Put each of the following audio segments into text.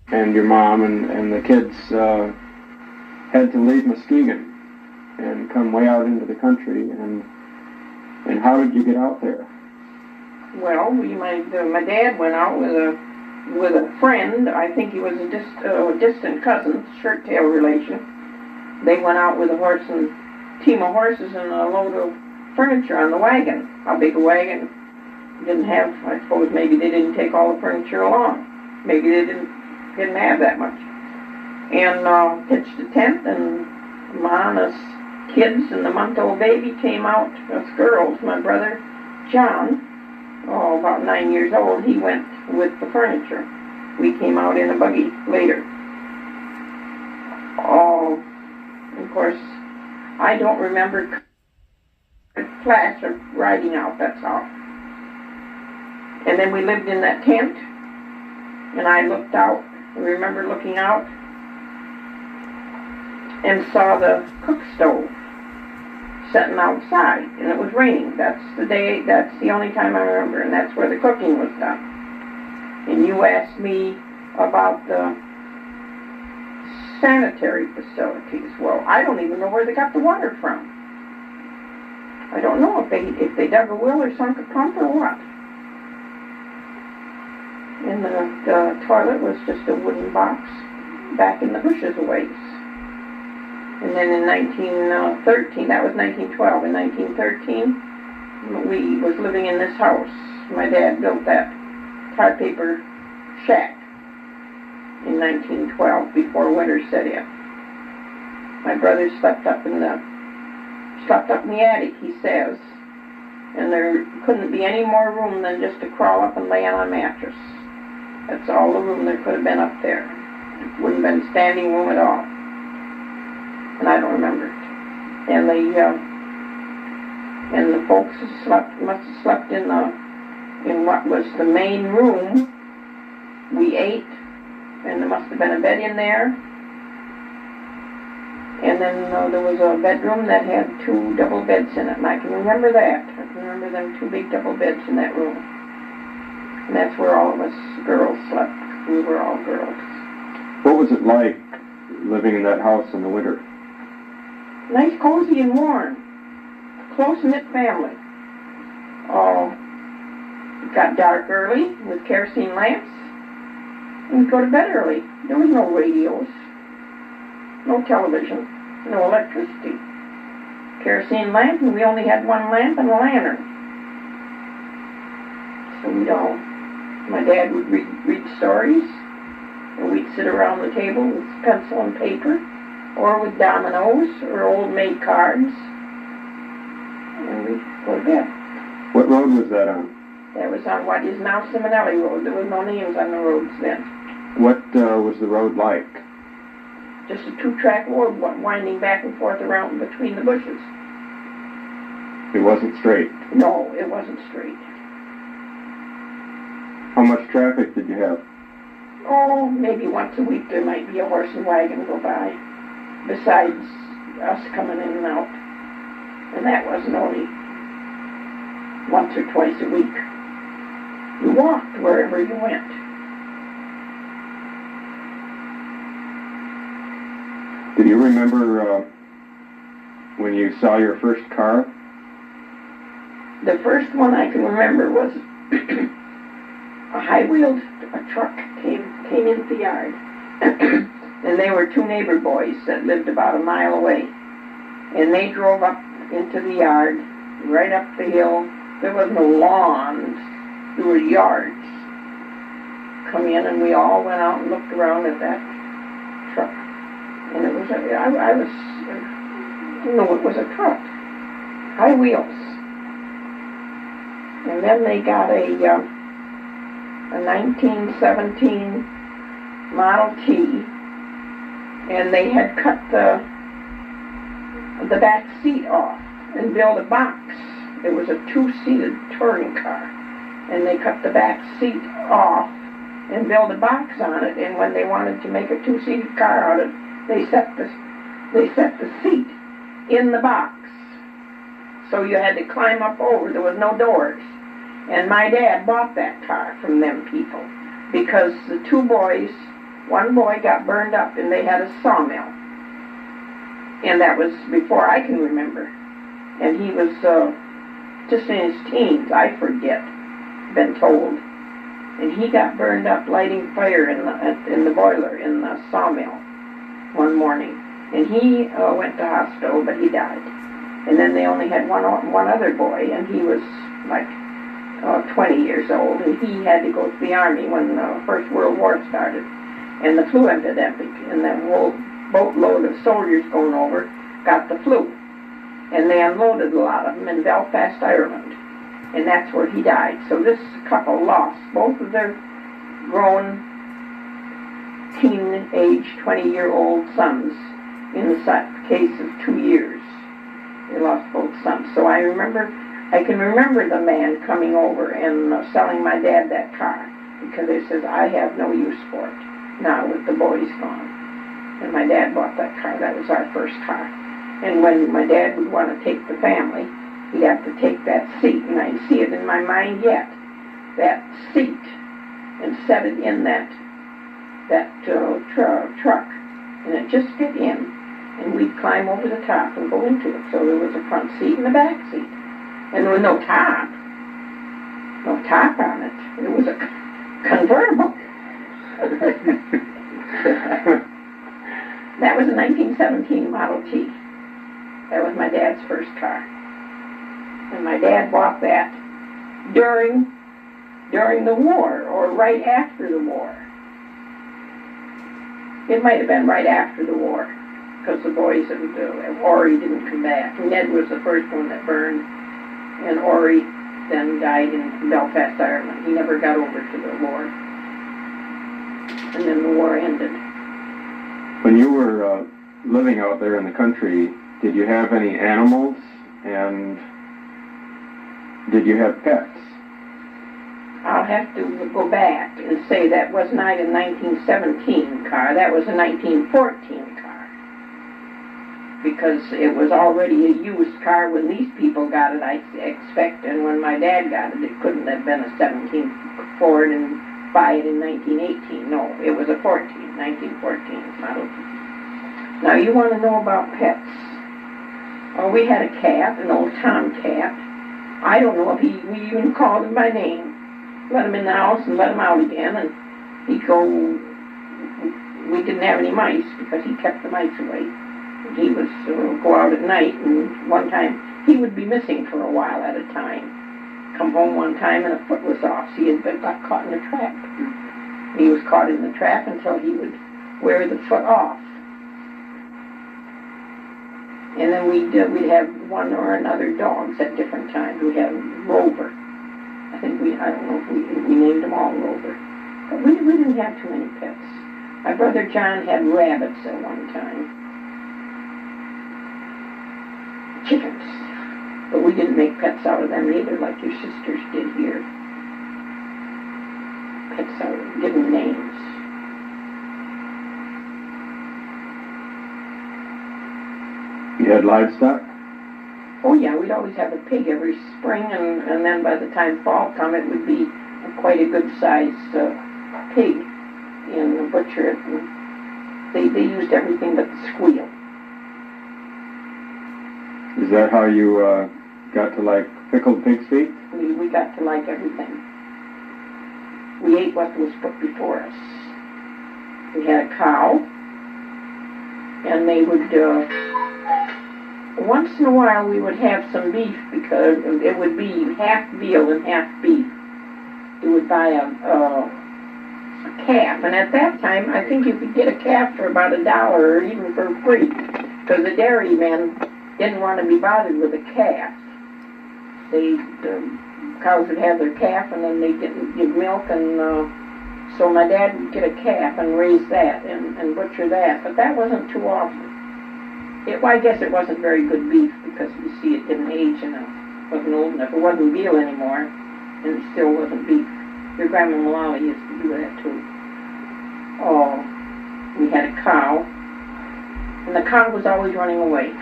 and your mom and the kids had to leave Muskegon and come way out into the country, and how did you get out there? Well, my dad went out with a friend. I think he was a distant cousin, shirt-tail relation. They went out with a team of horses and a load of furniture on the wagon. How big a wagon? Didn't have, I suppose maybe they didn't take all the furniture along. Maybe they didn't have that much. And pitched a tent, and us kids and the month-old baby came out, us girls. My brother, John, about 9 years old, he went with the furniture. We came out in a buggy later. Of course, I don't remember class or riding out, that's all. And then we lived in that tent, and I looked out, I remember looking out, and saw the cook stove sitting outside, and it was raining. That's the only time I remember, and that's where the cooking was done. And you asked me about the sanitary facilities. Well, I don't even know where they got the water from. I don't know if they dug a well or sunk a pump or what. And the toilet was just a wooden box back in the bushes a ways. And then in 1913, that was 1912, in 1913, we was living in this house. My dad built that tar paper shack in 1912 before winter set in. My brother slept up in the attic, he says, and there couldn't be any more room than just to crawl up and lay on a mattress. That's all the room there could have been up there. It wouldn't have been standing room at all. And I don't remember it. And the folks must have slept in what was the main room. We ate, and there must have been a bed in there. And then there was a bedroom that had 2 double beds in it, and I can remember that. I can remember them 2 big double beds in that room. And that's where all of us girls slept. We were all girls. What was it like living in that house in the winter? Nice, cozy, and warm. Close-knit family. It got dark early with kerosene lamps, and we'd go to bed early. There was no radios, no television, no electricity. Kerosene lamp, and we only had 1 lamp and a lantern. So my dad would read stories, and we'd sit around the table with pencil and paper, or with dominoes, or old-made cards, and we'd go to bed. What road was that on? That was on what is now Seminelli Road. There was no names on the roads then. What was the road like? Just a 2-track road winding back and forth around between the bushes. It wasn't straight? No, it wasn't straight. How much traffic did you have? Maybe once a week there might be a horse and wagon go by, besides us coming in and out. And that wasn't only once or twice a week. You walked wherever you went. Do you remember when you saw your first car? The first one I can remember was a high-wheeled truck came into the yard. And they were 2 neighbor boys that lived about a mile away. And they drove up into the yard, right up the hill. There was no lawns, there were yards. Come in, and we all went out and looked around at that truck. And it was it was a truck, high wheels. And then they got a 1917 Model T, and they had cut the back seat off and built a box. It was a 2-seated touring car, and they cut the back seat off and built a box on it. And when they wanted to make a 2-seated car out of it, they set the seat in the box. So you had to climb up over. There was no doors. And my dad bought that car from them people because the 2 boys one boy got burned up, and they had a sawmill. And that was before I can remember. And he was just in his teens, I forget, been told. And he got burned up lighting fire in the boiler in the sawmill one morning. And he went to hospital, but he died. And then they only had one other boy, and he was like 20 years old, and he had to go to the army when the First World War started. And the flu epidemic, and the whole boatload of soldiers going over got the flu. And they unloaded a lot of them in Belfast, Ireland. And that's where he died. So this couple lost both of their grown, teenage, 20-year-old sons in the case of 2 years. They lost both sons. So I can remember the man coming over and selling my dad that car, because he says, I have no use for it now with the boys gone. And my dad bought that car. That was our first car. And when my dad would want to take the family, he'd have to take that seat, and I see it in my mind yet, that seat, and set it in that truck, and it just fit in, and we'd climb over the top and go into it. So there was a front seat and a back seat, and there was no top on it. It was a convertible. That was a 1917 Model T. That was my dad's first car. And my dad bought that during the war, or right after the war. It might have been right after the war, because the boys of Ori didn't come back. Ned was the first one that burned, and Ori then died in Belfast, Ireland. He never got over to the war. And then the war ended. When you were living out there in the country, did you have any animals, and did you have pets? I'll have to go back and say that was not a 1917 car. That was a 1914 car. Because it was already a used car when these people got it, I expect. And when my dad got it, it couldn't have been a 17 Ford and buy it in 1918. No, it was a 1914 model. Now you want to know about pets. Oh, we had a cat, an old tomcat. I don't know if we even called him by name. Let him in the house and let him out again, and he'd go. We didn't have any mice because he kept the mice away. He was go out at night, and one time he would be missing for a while at a time. Come home one time and a foot was off. He had got caught in a trap. He was caught in the trap until he would wear the foot off. And then we'd have one or another dogs at different times. We had Rover. I don't know if we named them all Rover. But we didn't have too many pets. My brother John had rabbits at one time. Chickens. But we didn't make pets out of them either, like your sisters did here. Pets out of given names. You had livestock? Oh yeah, we'd always have a pig every spring, and then by the time fall come, it would be quite a good-sized pig, and butcher it. And they used everything but the squeal. Is that how you got to like pickled pig's feet? We got to like everything. We ate what was put before us. We had a cow, and they would. Once in a while we would have some beef, because it would be half veal and half beef. You would buy a calf, and at that time I think you could get a calf for about $1 or even for free, because the dairyman didn't want to be bothered with a calf. The cows would have their calf, and then they'd give milk, and so my dad would get a calf and raise that and butcher that, but that wasn't too often. I guess it wasn't very good beef, because you see it didn't age enough. It wasn't old enough. It wasn't veal anymore, and it still wasn't beef. Your grandma Mullally used to do that too. Oh, we had a cow, and the cow was always running away.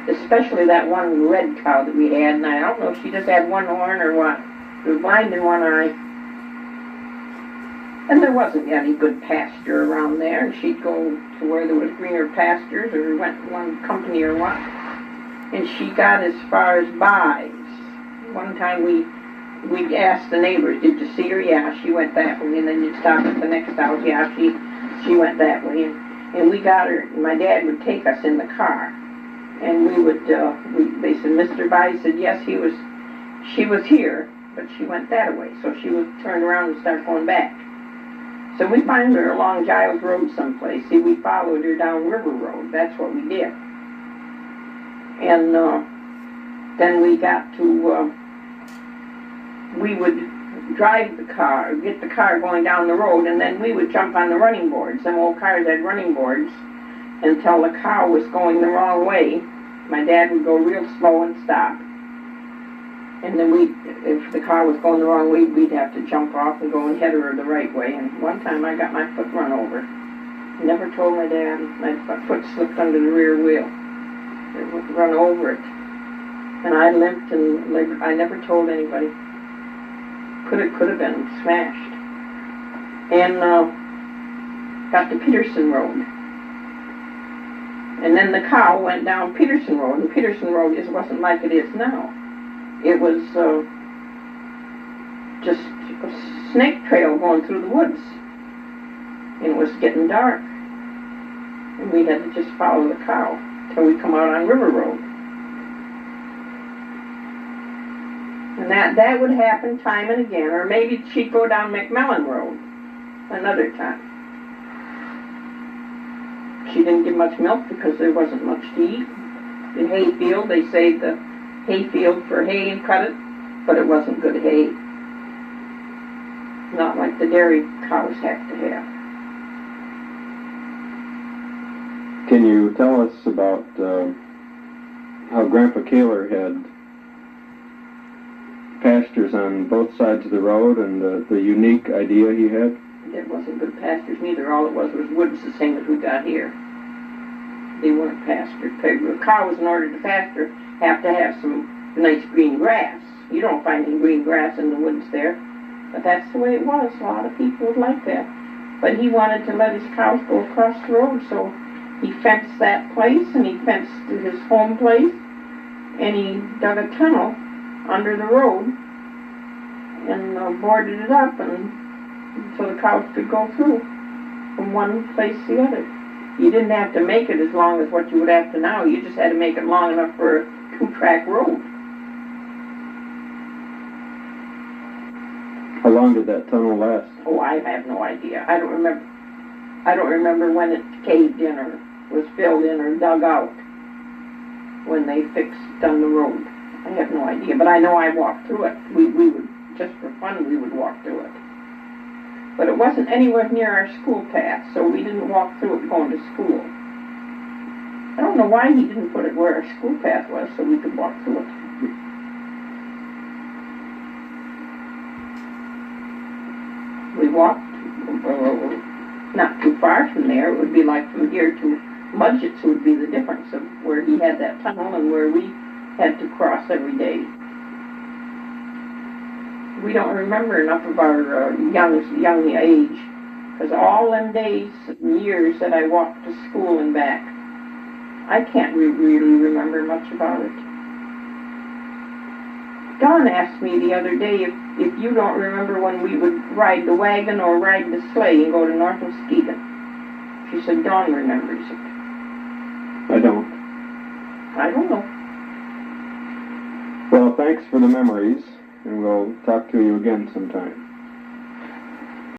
Especially that one red cow that we had, and I don't know if she just had one horn or what. She was blind in one eye. And there wasn't any good pasture around there, and she'd go to where there was greener pastures, or went one company or what. And she got as far as buys. One time we asked the neighbors, did you see her? Yeah, she went that way. And then you'd stop at the next house. Yeah, she went that way. And we got her. My dad would take us in the car, and we would. They said, Mr. Buys said yes, she was here, but she went that way. So she would turn around and start going back. So we found her along Giles Road someplace. See, we followed her down River Road. That's what we did. And then we got to, we would drive the car, get the car going down the road, and then we would jump on the running boards. Some old cars had running boards until the car was going the wrong way. My dad would go real slow and stop. And then if the car was going the wrong way, we'd have to jump off and go and head her the right way. And one time I got my foot run over. Never told my dad. My foot slipped under the rear wheel. It would run over it. And I limped, and I never told anybody. Could have been smashed. And got to Peterson Road. And then the cow went down Peterson Road, and Peterson Road wasn't like it is now. It was just a snake trail going through the woods. And it was getting dark. And we had to just follow the cow till we come out on River Road. And that would happen time and again. Or maybe she'd go down McMillan Road another time. She didn't get much milk because there wasn't much to eat. The hay field, they saved the hay field for hay and cut it, but it wasn't good hay. Not like the dairy cows have to have. Can you tell us about how Grandpa Kaler had pastures on both sides of the road, and the unique idea he had? There wasn't good pastures neither. All it was woods, the same as we got here. They weren't pastured. Cows, in order to pasture, have to have some nice green grass. You don't find any green grass in the woods there. But that's the way it was. A lot of people would like that. But he wanted to let his cows go across the road, so he fenced that place, and he fenced his home place, and he dug a tunnel under the road and boarded it up, and so the cows could go through from one place to the other. You didn't have to make it as long as what you would have to now. You just had to make it long enough for a 2-track road. How long did that tunnel last? Oh, I have no idea. I don't remember when it caved in or was filled in or dug out when they done the road. I have no idea, but I know I walked through it. We would, just for fun, we would walk through it. But it wasn't anywhere near our school path, so we didn't walk through it going to school. I don't know why he didn't put it where our school path was so we could walk through it. We walked not too far from there. It would be like from here to Mudgett's would be the difference of where he had that tunnel and where we had to cross every day. We don't remember enough of our young age, because all them days and years that I walked to school and back, I can't really remember much about it. Dawn asked me the other day if you don't remember when we would ride the wagon or ride the sleigh and go to North Muskegon. She said Dawn remembers it. I don't. I don't know. Well, thanks for the memories, and we'll talk to you again sometime.